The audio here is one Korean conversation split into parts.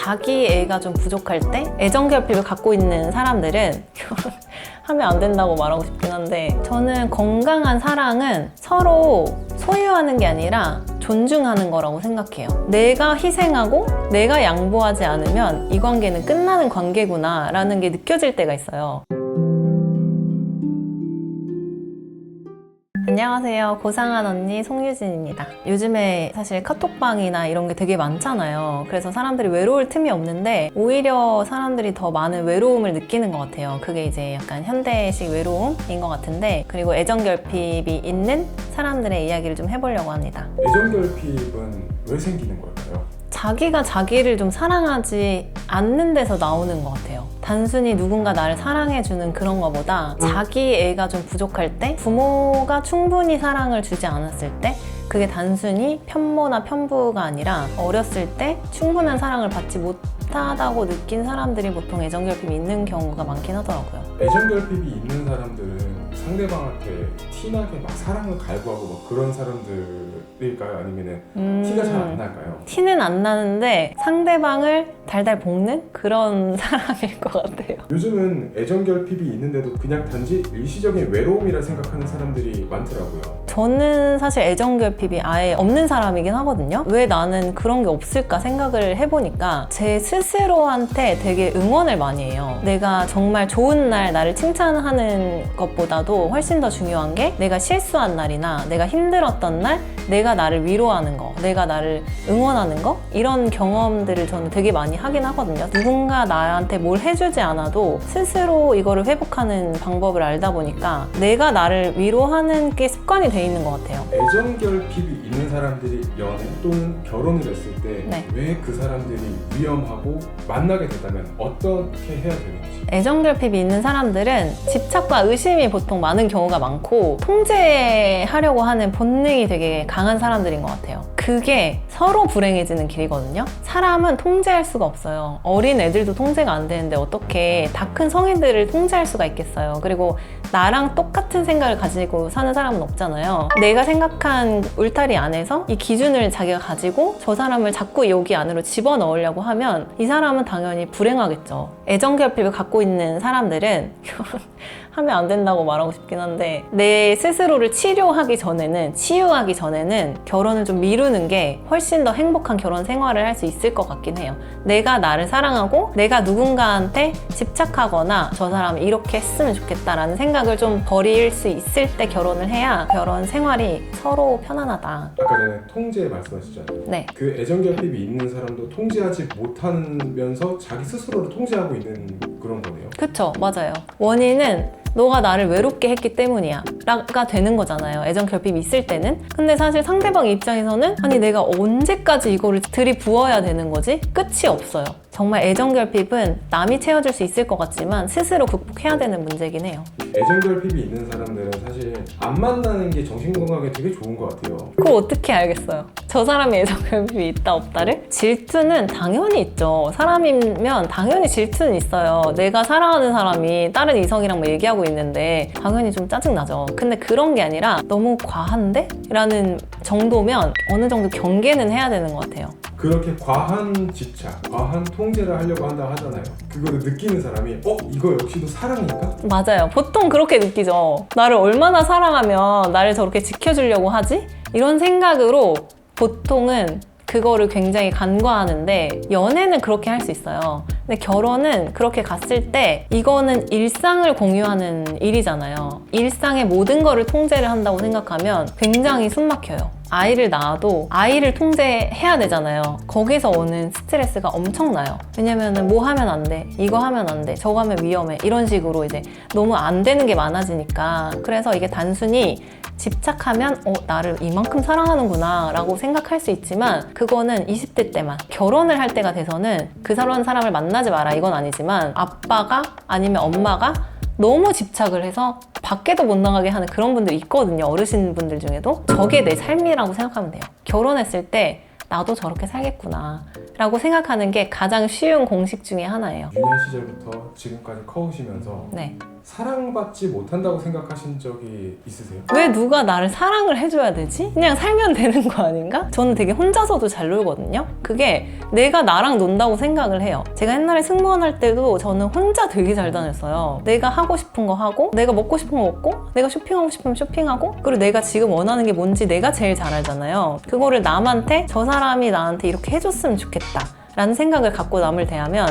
자기애가 좀 부족할 때 애정결핍을 갖고 있는 사람들은 하면 안 된다고 말하고 싶긴 한데, 저는 건강한 사랑은 서로 소유하는 게 아니라 존중하는 거라고 생각해요. 내가 희생하고 내가 양보하지 않으면 이 관계는 끝나는 관계구나 라는 게 느껴질 때가 있어요. 안녕하세요. 고상한 언니 송유진입니다. 요즘에 사실 카톡방이나 이런 게 되게 많잖아요. 그래서 사람들이 외로울 틈이 없는데 오히려 사람들이 더 많은 외로움을 느끼는 것 같아요. 그게 이제 약간 현대식 외로움인 것 같은데, 그리고 애정결핍이 있는 사람들의 이야기를 좀 해보려고 합니다. 애정결핍은 왜 생기는 걸까요? 자기가 자기를 좀 사랑하지 않는 데서 나오는 것 같아요. 단순히 누군가 나를 사랑해주는 그런 거보다 자기 애가 좀 부족할 때, 부모가 충분히 사랑을 주지 않았을 때, 그게 단순히 편모나 편부가 아니라 어렸을 때 충분한 사랑을 받지 못하다고 느낀 사람들이 보통 애정결핍이 있는 경우가 많긴 하더라고요. 애정결핍이 있는 사람들은 상대방한테 티나게 막 사랑을 갈구하고 막 그런 사람들일까요? 아니면 티가 잘 안 날까요? 티는 안 나는데 상대방을 달달 볶는 그런 사람일 것 같아요. 요즘은 애정결핍이 있는데도 그냥 단지 일시적인 외로움이라 생각하는 사람들이 많더라고요. 저는 사실 애정결핍이 아예 없는 사람이긴 하거든요. 왜 나는 그런 게 없을까 생각을 해보니까 제 스스로한테 되게 응원을 많이 해요. 내가 정말 좋은 날 나를 칭찬하는 것보다도 훨씬 더 중요한 게, 내가 실수한 날이나 내가 힘들었던 날 내가 나를 위로하는 거, 내가 나를 응원하는 거, 이런 경험들을 저는 되게 많이 하긴 하거든요. 누군가 나한테 뭘 해주지 않아도 스스로 이거를 회복하는 방법을 알다 보니까 내가 나를 위로하는 게 습관이 돼 있는 것 같아요. 애정결핍이 있는 사람들이 연애 또는 결혼을 했을 때 왜 그 사람들이 위험하고 만나게 된다면 어떻게 해야 되는지. 애정결핍이 있는 사람들은 집착과 의심이 보통 많은 경우가 많고, 통제하려고 하는 본능이 되게 강한 사람들인 것 같아요. 그게 서로 불행해지는 길이거든요. 사람은 통제할 수가 없어요. 어린 애들도 통제가 안 되는데 어떻게 다 큰 성인들을 통제할 수가 있겠어요. 그리고 나랑 똑같은 생각을 가지고 사는 사람은 없잖아요. 내가 생각한 울타리 안에서 이 기준을 자기가 가지고 저 사람을 자꾸 여기 안으로 집어넣으려고 하면 이 사람은 당연히 불행하겠죠. 애정결핍을 갖고 있는 사람들은 하면 안 된다고 말하고 싶긴 한데, 내 스스로를 치유하기 전에는 결혼을 좀 미루는 게 훨씬 더 행복한 결혼 생활을 할 수 있을 것 같긴 해요. 내가 나를 사랑하고 내가 누군가한테 집착하거나 저 사람이 이렇게 했으면 좋겠다라는 생각을 좀 버릴 수 있을 때 결혼을 해야 결혼 생활이 서로 편안하다. 아까 전에 통제 말씀하셨잖아요. 네. 그 애정결핍이 있는 사람도 통제하지 못하면서 자기 스스로를 통제하고 있는 그런 거네요. 그쵸, 맞아요. 원인은 너가 나를 외롭게 했기 때문이야 라가 되는 거잖아요. 애정결핍이 있을 때는. 근데 사실 상대방 입장에서는 아니 내가 언제까지 이거를 들이부어야 되는 거지? 끝이 없어요. 정말 애정결핍은 남이 채워줄 수 있을 것 같지만 스스로 극복해야 되는 문제긴 해요. 애정결핍이 있는 사람들은 사실 안 만나는 게 정신건강에 되게 좋은 것 같아요. 그걸 어떻게 알겠어요? 저 사람이 애정결핍이 있다 없다를? 질투는 당연히 있죠. 사람이면 당연히 질투는 있어요. 내가 사랑하는 사람이 다른 이성이랑 뭐 얘기하고 있는데 당연히 좀 짜증나죠. 근데 그런 게 아니라 너무 과한데? 라는 정도면 어느 정도 경계는 해야 되는 것 같아요. 그렇게 과한 집착, 과한 통제를 하려고 한다 하잖아요. 그거를 느끼는 사람이 이거 역시도 사랑인가? 맞아요. 보통 그렇게 느끼죠. 나를 얼마나 사랑하면 나를 저렇게 지켜주려고 하지? 이런 생각으로 보통은 그거를 굉장히 간과하는데, 연애는 그렇게 할 수 있어요. 근데 결혼은 그렇게 갔을 때 이거는 일상을 공유하는 일이잖아요. 일상의 모든 거를 통제를 한다고 생각하면 굉장히 숨막혀요. 아이를 낳아도 아이를 통제해야 되잖아요. 거기서 오는 스트레스가 엄청나요. 왜냐면은 뭐 하면 안 돼, 이거 하면 안 돼, 저거 하면 위험해, 이런 식으로 이제 너무 안 되는 게 많아지니까. 그래서 이게 단순히 집착하면 나를 이만큼 사랑하는구나 라고 생각할 수 있지만, 그거는 20대 때만. 결혼을 할 때가 돼서는 그 사람을 만나지 마라 이건 아니지만, 아빠가 아니면 엄마가 너무 집착을 해서 밖에도 못 나가게 하는 그런 분들이 있거든요. 어르신분들 중에도. 저게 내 삶이라고 생각하면 돼요. 결혼했을 때 나도 저렇게 살겠구나 라고 생각하는 게 가장 쉬운 공식 중에 하나예요. 유년 시절부터 지금까지 커오시면서 네. 사랑받지 못한다고 생각하신 적이 있으세요? 왜 누가 나를 사랑을 해줘야 되지? 그냥 살면 되는 거 아닌가? 저는 되게 혼자서도 잘 놀거든요. 그게 내가 나랑 논다고 생각을 해요. 제가 옛날에 승무원 할 때도 저는 혼자 되게 잘 다녔어요. 내가 하고 싶은 거 하고, 내가 먹고 싶은 거 먹고, 내가 쇼핑하고 싶으면 쇼핑하고, 그리고 내가 지금 원하는 게 뭔지 내가 제일 잘 알잖아요. 그거를 남한테 저 사람이 나한테 이렇게 해줬으면 좋겠다 라는 생각을 갖고 남을 대하면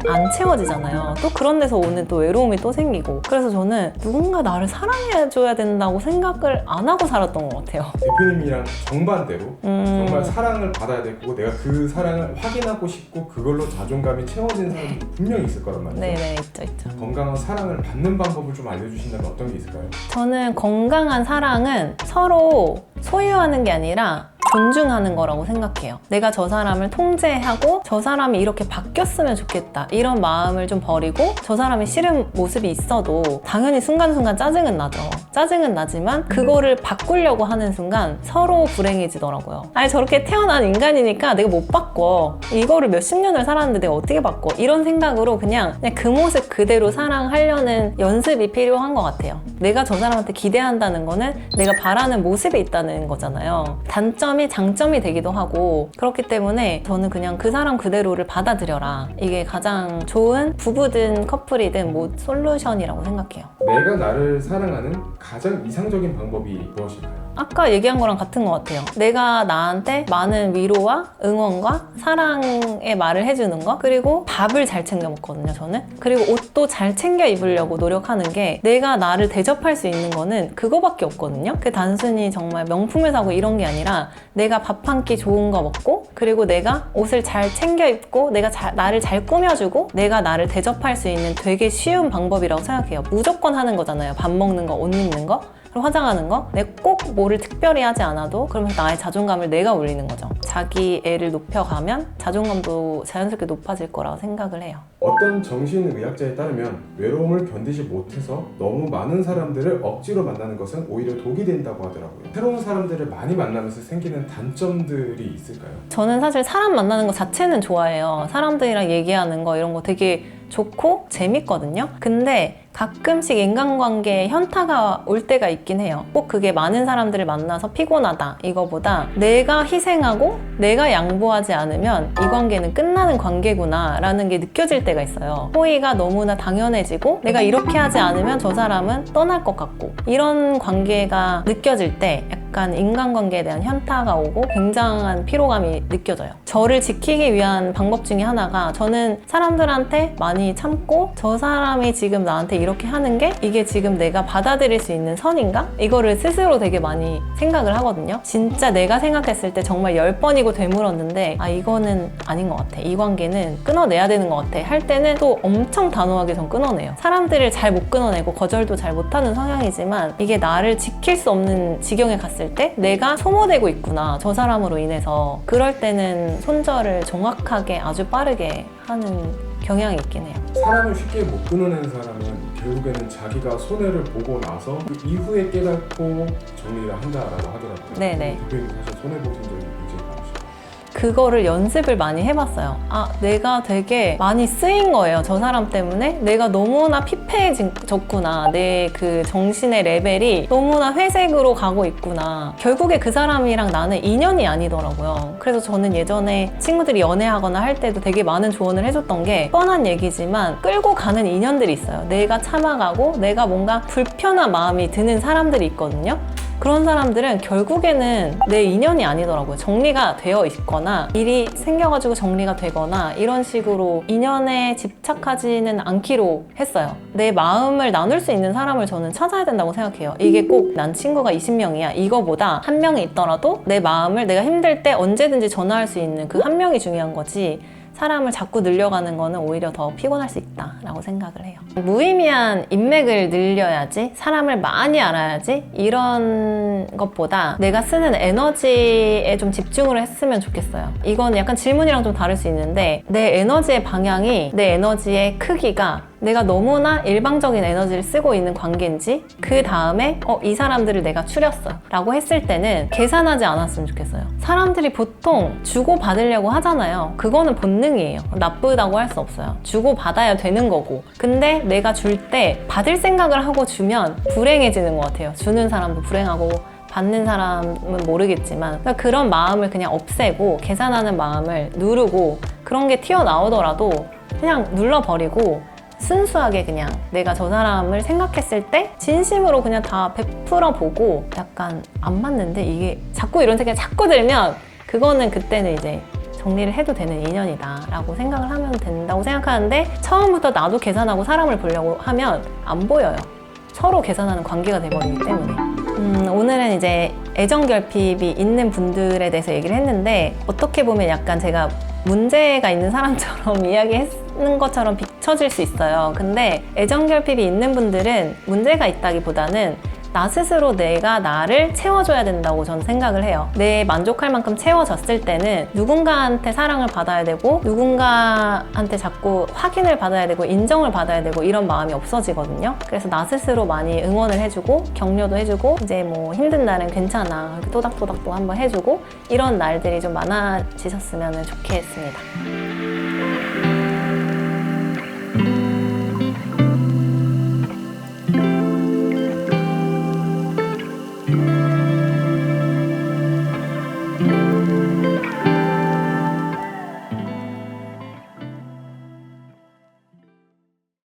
안 채워지잖아요. 또 그런 데서 오는 또 외로움이 또 생기고. 그래서 저는 누군가 나를 사랑해줘야 된다고 생각을 안 하고 살았던 것 같아요. 대표님이랑 정반대로 정말 사랑을 받아야 되고 내가 그 사랑을 확인하고 싶고 그걸로 자존감이 채워지는 사람이 분명히 있을 거란 말이죠. 네네, 있죠. 건강한 사랑을 받는 방법을 좀 알려주신다면 어떤 게 있을까요? 저는 건강한 사랑은 서로 소유하는 게 아니라 존중하는 거라고 생각해요. 내가 저 사람을 통제하고 저 사람이 이렇게 바뀌었으면 좋겠다 이런 마음을 좀 버리고, 저 사람이 싫은 모습이 있어도 당연히 순간순간 짜증은 나죠. 짜증은 나지만 그거를 바꾸려고 하는 순간 서로 불행해지더라고요. 아니 저렇게 태어난 인간이니까 내가 못 바꿔, 이거를 몇십 년을 살았는데 내가 어떻게 바꿔, 이런 생각으로 그냥 그 모습 그대로 사랑하려는 연습이 필요한 것 같아요. 내가 저 사람한테 기대한다는 거는 내가 바라는 모습에 있다는 거잖아요. 단점이 장점이 되기도 하고, 그렇기 때문에 저는 그냥 그 사람 그대로를 받아들여라, 이게 가장 좋은 부부든 커플이든 뭐 솔루션이라고 생각해요. 내가 나를 사랑하는 가장 이상적인 방법이 무엇일까요? 아까 얘기한 거랑 같은 것 같아요. 내가 나한테 많은 위로와 응원과 사랑의 말을 해주는 거, 그리고 밥을 잘 챙겨 먹거든요, 저는. 그리고 옷도 잘 챙겨 입으려고 노력하는 게, 내가 나를 대접할 수 있는 거는 그거밖에 없거든요. 그 단순히 정말 명품을 사고 이런 게 아니라 내가 밥 한 끼 좋은 거 먹고, 그리고 내가 옷을 잘 챙겨 입고, 내가 나를 잘 꾸며주고, 내가 나를 대접할 수 있는 되게 쉬운 방법이라고 생각해요. 무조건 하는 거잖아요. 밥 먹는 거, 옷 입는 거, 그리고 화장하는 거. 내가 꼭 뭐를 특별히 하지 않아도 그러면서 나의 자존감을 내가 올리는 거죠. 자기 애를 높여가면 자존감도 자연스럽게 높아질 거라고 생각을 해요. 어떤 정신의학자에 따르면 외로움을 견디지 못해서 너무 많은 사람들을 억지로 만나는 것은 오히려 독이 된다고 하더라고요. 새로운 사람들을 많이 만나면서 생기는 단점들이 있을까요? 저는 사실 사람 만나는 거 자체는 좋아해요. 사람들이랑 얘기하는 거 이런 거 되게 좋고 재밌거든요. 근데 가끔씩 인간관계에 현타가 올 때가 있긴 해요. 꼭 그게 많은 사람들을 만나서 피곤하다 이거보다 내가 희생하고 내가 양보하지 않으면 이 관계는 끝나는 관계구나 라는 게 느껴질 때가 있어요. 호의가 너무나 당연해지고 내가 이렇게 하지 않으면 저 사람은 떠날 것 같고, 이런 관계가 느껴질 때 약간 인간관계에 대한 현타가 오고 굉장한 피로감이 느껴져요. 저를 지키기 위한 방법 중에 하나가, 저는 사람들한테 많이 참고 저 사람이 지금 나한테 이렇게 하는 게 이게 지금 내가 받아들일 수 있는 선인가? 이거를 스스로 되게 많이 생각을 하거든요. 진짜 내가 생각했을 때 정말 10번이고 되물었는데 이거는 아닌 것 같아, 이 관계는 끊어내야 되는 것 같아 할 때는 또 엄청 단호하게 전 끊어내요. 사람들을 잘 못 끊어내고 거절도 잘 못하는 성향이지만, 이게 나를 지킬 수 없는 지경에 갔을 때 내가 소모되고 있구나, 저 사람으로 인해서. 그럴 때는 손절을 정확하게 아주 빠르게 하는 경향이 있긴 해요. 사람을 쉽게 못 끊어내는 사람은 결국에는 자기가 손해를 보고 나서 그 이후에 깨닫고 정리를 한다라고 하더라고요. 네네. 대표님 사실 손해보신 적이 굉장히 많으시죠? 그거를 연습을 많이 해봤어요. 내가 되게 많이 쓰인 거예요, 저 사람 때문에. 내가 너무나 피폐해졌구나, 내 그 정신의 레벨이 너무나 회색으로 가고 있구나. 결국에 그 사람이랑 나는 인연이 아니더라고요. 그래서 저는 예전에 친구들이 연애하거나 할 때도 되게 많은 조언을 해줬던 게, 뻔한 얘기지만 끌고 가는 인연들이 있어요. 내가 참아가고 내가 뭔가 불편한 마음이 드는 사람들이 있거든요. 그런 사람들은 결국에는 내 인연이 아니더라고요. 정리가 되어 있거나 일이 생겨가지고 정리가 되거나 이런 식으로 인연에 집착하지는 않기로 했어요. 내 마음을 나눌 수 있는 사람을 저는 찾아야 된다고 생각해요. 이게 꼭 난 친구가 20명이야 이거보다 한 명이 있더라도 내 마음을 내가 힘들 때 언제든지 전화할 수 있는 그 한 명이 중요한 거지, 사람을 자꾸 늘려가는 거는 오히려 더 피곤할 수 있다라고 생각을 해요. 무의미한 인맥을 늘려야지, 사람을 많이 알아야지, 이런 것보다 내가 쓰는 에너지에 좀 집중을 했으면 좋겠어요. 이건 약간 질문이랑 좀 다를 수 있는데, 내 에너지의 방향이, 내 에너지의 크기가 내가 너무나 일방적인 에너지를 쓰고 있는 관계인지, 그 다음에 이 사람들을 내가 추렸어 라고 했을 때는 계산하지 않았으면 좋겠어요. 사람들이 보통 주고받으려고 하잖아요. 그거는 본능이에요. 나쁘다고 할 수 없어요. 주고받아야 되는 거고. 근데 내가 줄 때 받을 생각을 하고 주면 불행해지는 것 같아요. 주는 사람도 불행하고 받는 사람은 모르겠지만, 그러니까 그런 마음을 그냥 없애고 계산하는 마음을 누르고, 그런 게 튀어나오더라도 그냥 눌러버리고 순수하게 그냥 내가 저 사람을 생각했을 때 진심으로 그냥 다 베풀어 보고, 약간 안 맞는데 이게 자꾸 이런 생각이 자꾸 들면 그거는 그때는 이제 정리를 해도 되는 인연이다 라고 생각을 하면 된다고 생각하는데, 처음부터 나도 계산하고 사람을 보려고 하면 안 보여요. 서로 계산하는 관계가 돼버리기 때문에. 오늘은 이제 애정결핍이 있는 분들에 대해서 얘기를 했는데, 어떻게 보면 약간 제가 문제가 있는 사람처럼 이야기하는 것처럼 비춰질 수 있어요. 근데 애정결핍이 있는 분들은 문제가 있다기보다는 나 스스로 내가 나를 채워줘야 된다고 저는 생각을 해요. 내 만족할 만큼 채워졌을 때는 누군가한테 사랑을 받아야 되고, 누군가한테 자꾸 확인을 받아야 되고, 인정을 받아야 되고, 이런 마음이 없어지거든요. 그래서 나 스스로 많이 응원을 해주고, 격려도 해주고, 이제 뭐 힘든 날은 괜찮아 이렇게 토닥토닥도 한번 해주고, 이런 날들이 좀 많아지셨으면 좋겠습니다.